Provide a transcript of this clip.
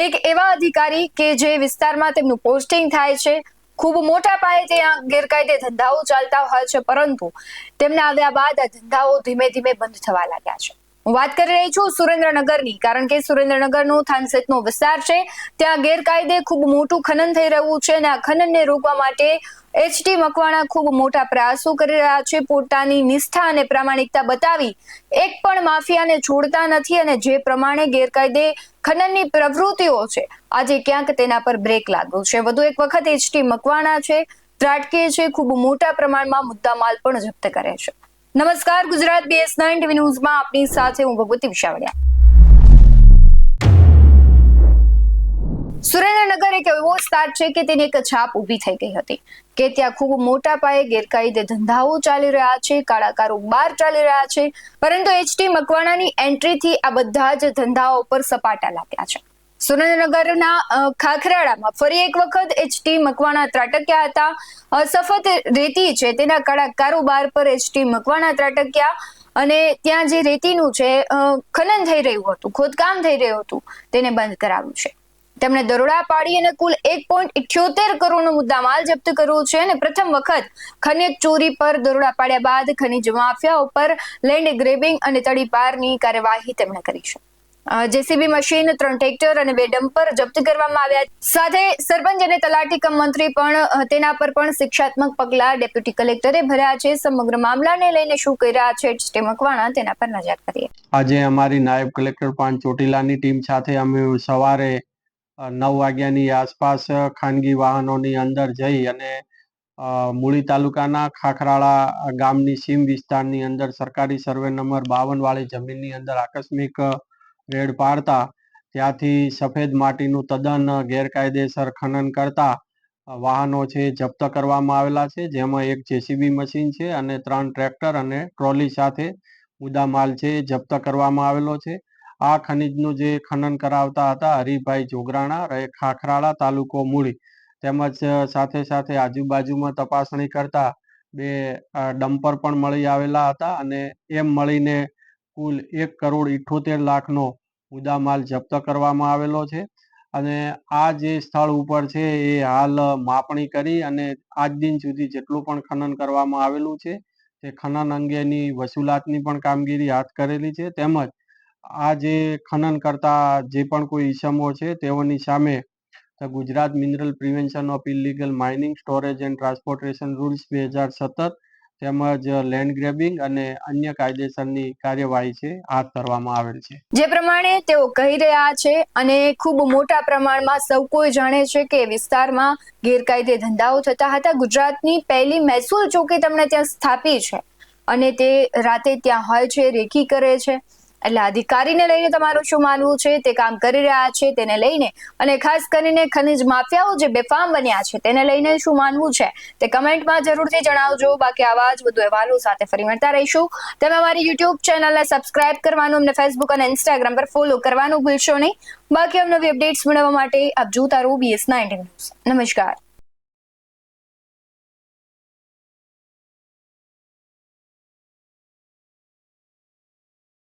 એક એવા અધિકારી કે જે વિસ્તારમાં તેમનું પોસ્ટિંગ થાય છે, ખૂબ મોટા પાયે ત્યાં ગેરકાયદે ધંધાઓ ચાલતા હોય છે, પરંતુ તેમના આવ્યા બાદ આ ધંધાઓ ધીમે ધીમે બંધ થવા લાગ્યા છે. હું વાત કરી રહી છું સુરેન્દ્રનગરની, કારણ કે સુરેન્દ્રનગરનો થાનસેટનો વિસ્તાર છે, ત્યાં ગેરકાયદે ખૂબ મોટું ખનન થઈ રહ્યું છે અને આ ખનનને રોકવા માટે એચટી મકવાણા ખૂબ મોટા પ્રયાસો કરી રહ્યા છે. પોતાની નિષ્ઠા અને પ્રામાણિકતા બતાવી એક પણ માફિયાને છોડતા નથી અને જે પ્રમાણે ગેરકાયદે ખનનની પ્રવૃત્તિઓ છે, આજે ક્યાંક તેના પર બ્રેક લાગ્યો છે. વધુ એક વખત એચટી મકવાણા છે, ત્રાટકે છે, ખૂબ મોટા પ્રમાણમાં મુદ્દામાલ પણ જપ્ત કરે છે. નમસ્કાર, ગુજરાત BS9 ટીવી ન્યૂઝમાં આપની સાથે હું ભગવતી વિશાવડિયા. સુરેન્દ્રનગર એક એવો વિસ્તાર છે કે તેની એક છાપ ઊભી થઈ ગઈ હતી કે ત્યાં ખૂબ મોટા પાયે ગેરકાયદે ધંધાઓ ચાલી રહ્યા છે, કાળા કારોબાર ચાલી રહ્યા છે, પરંતુ એચટી મકવાણાની એન્ટ્રીથી આ બધા જ ધંધાઓ પર સપાટા લાગ્યા છે. સુરેન્દ્રનગરના ખાખરાળામાં ફરી એક વખત એચટી મકવાણા ત્રાટક્યા હતા. સફત રેતી છે તેના કાળા કારોબાર પર એચટી મકવાણા ત્રાટક્યા અને ત્યાં જે રેતીનું છે ખનન થઈ રહ્યું હતું, ખોદકામ થઈ રહ્યું હતું, તેને બંધ કરાવ્યું છે. તેમણે દરોડા પાડી અને કુલ 1.78 કરોડનો મુદ્દામાલ જપ્ત કર્યો છે અને પ્રથમ વખત ખનીજ ચોરી પર દરોડા પાડ્યા બાદ ખનીજ માફિયાઓ પર લેન્ડ ગ્રેબિંગ અને તડીપારની કાર્યવાહી તેમણે કરી છે. જેસીબી મશીન, 3 ટ્રેક્ટર અને 2 ડમ્પર જપ્ત કરવામાં આવ્યા. સાથે સરપંચ અને તલાટી કમ મંત્રી પણ તેના પર પણ શિક્ષાત્મક પગલાં ડેપ્યુટી કલેક્ટરે ભર્યા છે. સમગ્ર મામલાને લઈને શું કહી રહ્યા છે એચટી મકવાણા, તેના પર નજર કરીએ. આજે અમારી નાયબ કલેક્ટર પાંચ ચોટીલાની ટીમ સાથે અમે સવારે 9 વાગ્યાની આસપાસ ખાનગી વાહનોની અંદર જઈ અને મૂળી તાલુકાના ખાખરાળા ગામની સીમ વિસ્તારની અંદર સરકારી સર્વે નંબર 52 વાળી જમીનની અંદર આકસ્મિક રેડ પાડતા ત્યાંથી સફેદ માટીનું તદ્દન ગેરકાયદેસર ખનન કરતા વાહનો છે જપ્ત કરવામાં આવેલા છે, જેમાં એક જેસીબી મશીન છે અને 3 ટ્રેક્ટર અને ટ્રોલી સાથે મુદ્દામાલ છે જપ્ત કરવામાં આવેલો છે. આ ખનીજનું જે ખનન કરાવતા હતા હરિભાઈ જોગરાણા, રહે ખાખરાળા, તાલુકો મૂળી, તેમજ સાથે સાથે આજુબાજુમાં તપાસણી કરતા 2 ડમ્પર પણ મળી આવેલા હતા અને એમ મળીને કુલ 1,78,00,000નો મુદ્દામાલ જપ્ત કરવામાં આવેલો છે. અને આ જે સ્થળ ઉપર છે એ હાલ માપણી કરી અને આજ દિન સુધી જેટલું પણ ખનન કરવામાં આવેલું છે તે ખનન અંગેની વસૂલાતની પણ કામગીરી હાથ કરેલી છે. તેમજ આ જે ખનન કરતા જે પણ કોઈ ઈસમો છે તેઓની સામે Gujarat mineral prevention of illegal mining, storage and transportation rules 2017 તેમજ લેન્ડ ગ્રેબિંગ અને અન્ય કાયદેસરની કાર્યવાહી છે હાથ ધરવામાં આવેલ છે. જે પ્રમાણે તેઓ કહી રહ્યા છે અને ખૂબ મોટા પ્રમાણમાં સૌ કોઈ જાણે છે કે વિસ્તારમાં ગેરકાયદે ધંધાઓ થતા હતા. ગુજરાતની પહેલી મહેસૂલ ચોકી તેમણે ત્યાં સ્થાપી છે અને તે રાતે ત્યાં હોય છે, રેકી કરે છે. એટલે અધિકારીને લઈને તમારું શું માનવું છે? તે કામ કરી રહ્યા છે તેને લઈને, અને ખાસ કરીને ખનીજ માફિયાઓ જે બેફામ બન્યા છે તેને લઈને શું માનવું છે તે કમેન્ટમાં જરૂરથી જણાવજો. બાકી આવા જ વધુ અહેવાલો સાથે ફરી મળતા રહીશું. તમે અમારી યુટ્યુબ ચેનલને સબસ્ક્રાઇબ કરવાનું, અમને ફેસબુક અને ઇન્સ્ટાગ્રામ પર ફોલો કરવાનું ભૂલશો નહીં. બાકી નવી અપડેટ્સ મેળવવા માટે આપ જોતા રહો BS9 ન્યૂઝ. નમસ્કાર.